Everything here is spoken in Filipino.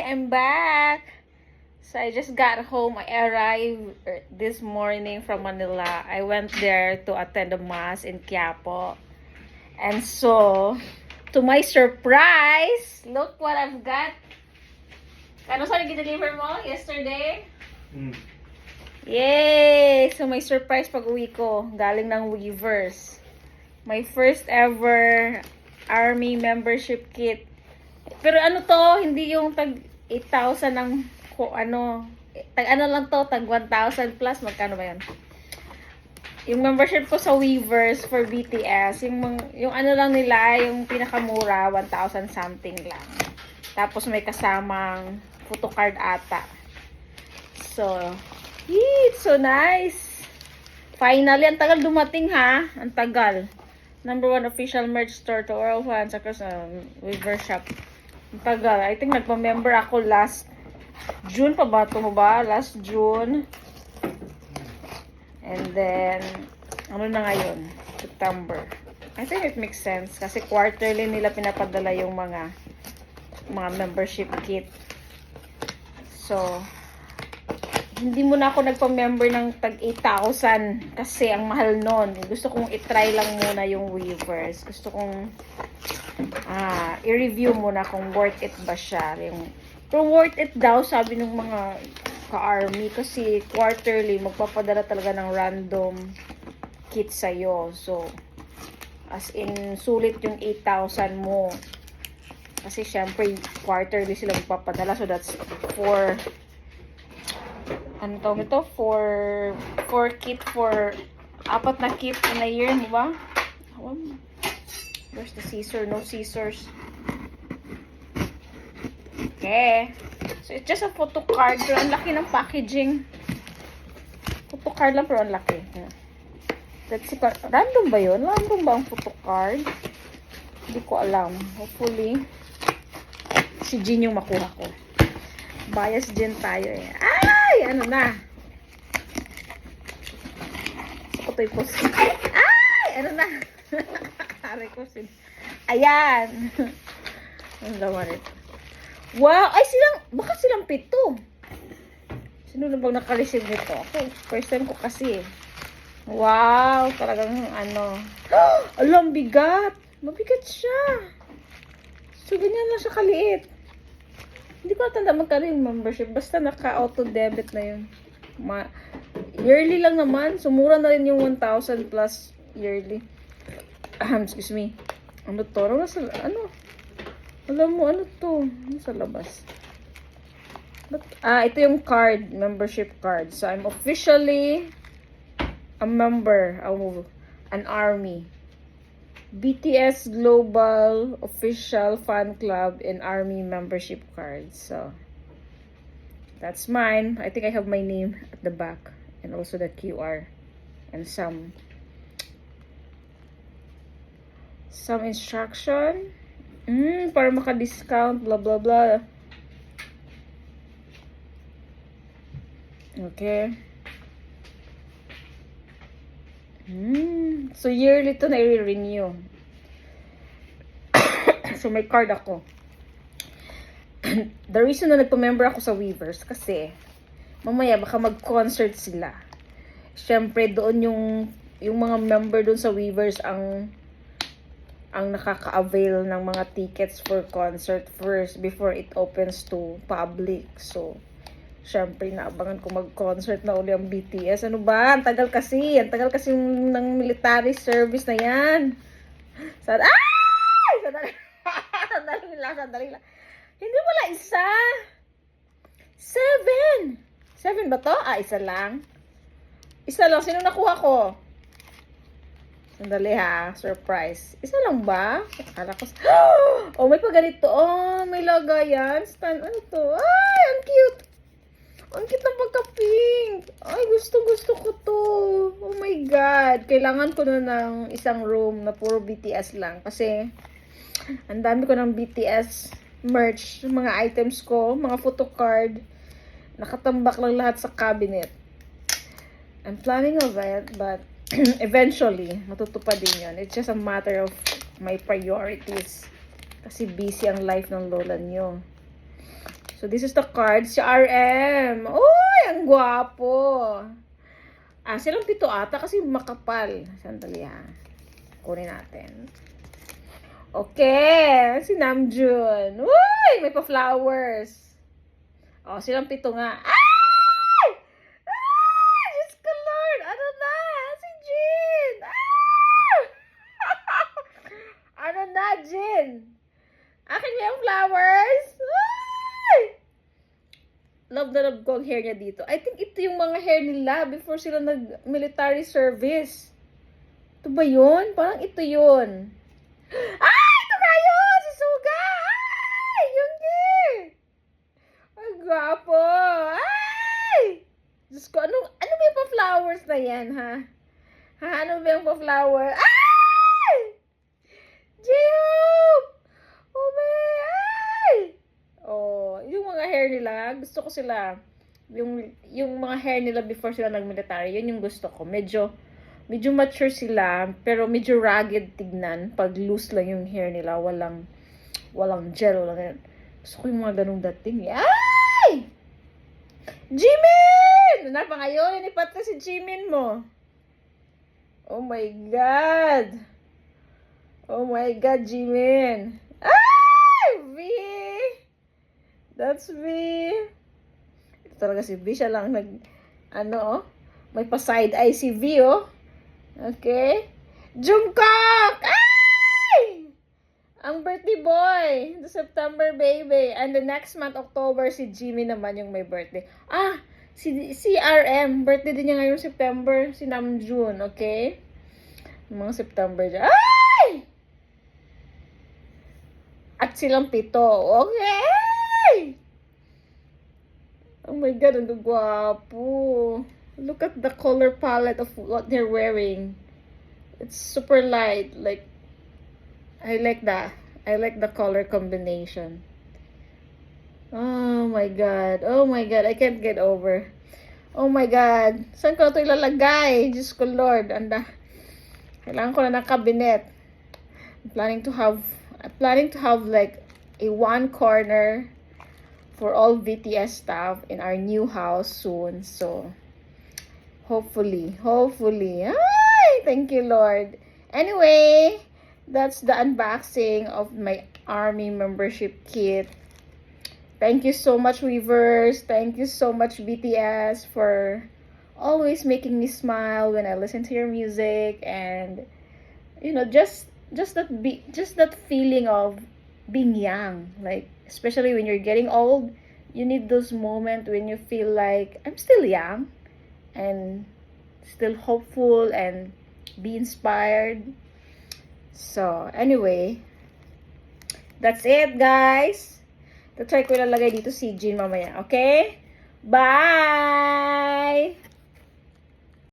I'm back. So I just got home. I arrived this morning from Manila. I went there to attend a mass in Quiapo. And so, to my surprise, look what I've got. Ano sa nag-deliver mo yesterday? Yay! So may surprise pag uwi ko. Galing ng Weavers. My first ever Army membership kit. Pero ano to, hindi yung tag 8,000 ng tag ano lang to, tag 1,000 plus, magkano ba yan? Yung membership ko sa Weavers for BTS, yung ano lang nila, yung pinakamura, 1,000 something lang. Tapos may kasamang photocard ata. So, it's so nice. Finally, ang tagal dumating ha, ang tagal. #1 official merch store to all fans across Weavers shop. Ang tagal. I think nagpa-member ako last June pa ba? Ito mo ba? Last June. And then, ano na ngayon? September. I think it makes sense. Kasi quarterly nila pinapadala yung mga membership kit. So, hindi mo na ako nagpa-member ng tag 8,000 kasi ang mahal nun. Gusto kong i-try lang muna yung Weavers. Gusto kong i-review muna kung worth it ba siya. Pero worth it daw, sabi ng mga ka-army. Kasi quarterly, magpapadala talaga ng random kit sa'yo. So, as in, sulit yung 8,000 mo. Kasi syempre, quarterly sila magpapadala. So, that's for kit for 4 na kit in a year, di ba? Where's the scissor? No scissors. Okay. So, it's just a photo card. Pero ang laki ng packaging. Photo card lang, pero ang laki. Let's see. Random ba yun? Random ba ang photo card? Hindi ko alam. Hopefully, si Jean yung makuha ko. Bias Jean tayo eh. Ay! Ano na? Sa ko post. Ay! Ano na? Aray ko sin. Ayan. Ang laman ito. Wow! Ay, baka silang 7. Sino na bang naka-receive nito? Okay, first time ko kasi. Wow! Talagang alam, bigat. Mabigat siya. So, ganyan lang siya kaliit. Hindi ko natanda magkano yung membership. Basta naka-auto debit na yun. Yearly lang naman. Sumura na rin yung 1,000 plus yearly. Excuse me. Ano to? Alam mo, ano to? Ano sa labas? Ito yung card. Membership card. So, I'm officially a member of an army. BTS Global Official Fan Club and Army Membership Card. So, that's mine. I think I have my name at the back. And also the QR. And some instruction. Para maka-discount. Blah, blah, blah. Okay. So, yearly to na i-renew. So, may card ako. The reason na nagpa-member ako sa Weavers, kasi, mamaya, baka mag-concert sila. Siyempre, doon yung mga member doon sa Weavers ang nakaka-avail ng mga tickets for concert first before it opens to public. So, syempre, naabangan ko mag-concert na uli ang BTS. Ano ba? Ang tagal kasi. Ang tagal kasi ng military service na yan. Sandali lang. Hindi wala isa. 7 ba to? Isa lang. Isa lang. Sino nakuha ko? Sandali ha. Surprise. Isa lang ba? Akala ko. Oh, may pa ganito. Oh, may lagayan. Ano to? Ay, ang cute. Ang cute ng pagka-pink. Ay, gusto ko to. Oh my God. Kailangan ko na ng isang room na puro BTS lang. Kasi, ang dami ko ng BTS merch. Mga items ko, mga photocard. Nakatambak lang lahat sa cabinet. I'm planning of it, but eventually, matutupad din yun. It's just a matter of my priorities. Kasi busy ang life ng lola nyo. So, this is the card. Si RM. Uy, ang gwapo. Silang 7 ata kasi makapal. Sandali ha. Kunin natin. Okay. Si Namjoon. Uy, may pa-flowers. Silang 7 nga. Ay! Ay! Diyos ko Lord! Ano na? Si Jin! Ano na, Jin? Akin niya yung flowers? Ay! Love na love ko ang hair niya dito. I think ito yung mga hair nila before sila nag-military service. Ito ba yun? Parang ito yun. Ay! Ito kayo! Si Suga! Ay! Yung hair! Ay, gwapo! Ay! Diyos ko, ano ba yung pa-flowers na yan, ha? Ano ba yung pa-flower? Ay! J-Hope! Oh, ay! Yung mga hair nila, gusto ko sila. Yung mga hair nila before sila nag-military, yun yung gusto ko. Medyo mature sila, pero medyo rugged tignan. Pag loose lang yung hair nila, walang gel, walang yan. Gusto ko yung mga ganung dating. Ay! Jimin! Ano pa ngayon? Inipat ka si Jimin mo. Oh my God! Oh my God, Jimin! Ay! V! That's V! Ito talaga si V. Siya lang may pa-side eye si V, Okay? Jungkook! Ay! Ang birthday boy! The September baby. And the next month, October, si Jimmy naman yung may birthday. Si RM. Birthday din niya ngayong September. Si Namjoon, okay? Mga September dyan. Ay! At silang 7. Okay! Oh my God, ang gwapo. Look at the color palette of what they're wearing. It's super light. Like, I like that. I like the color combination. Oh my God. Oh my God. I can't get over. Oh my God. Saan ko na ito ilalagay? Diyos ko Lord. Kailangan ko na ng cabinet. I'm planning to have like a one corner for all BTS stuff in our new house soon. So, hopefully. Ay, thank you, Lord. Anyway, that's the unboxing of my ARMY membership kit. Thank you so much, Weavers. Thank you so much, BTS, for always making me smile when I listen to your music, and just that feeling of being young. Like, especially when you're getting old, you need those moments when you feel like I'm still young and still hopeful and be inspired. So, anyway, that's it, guys. Try ko ilalagay dito si Jin mamaya, okay? Bye!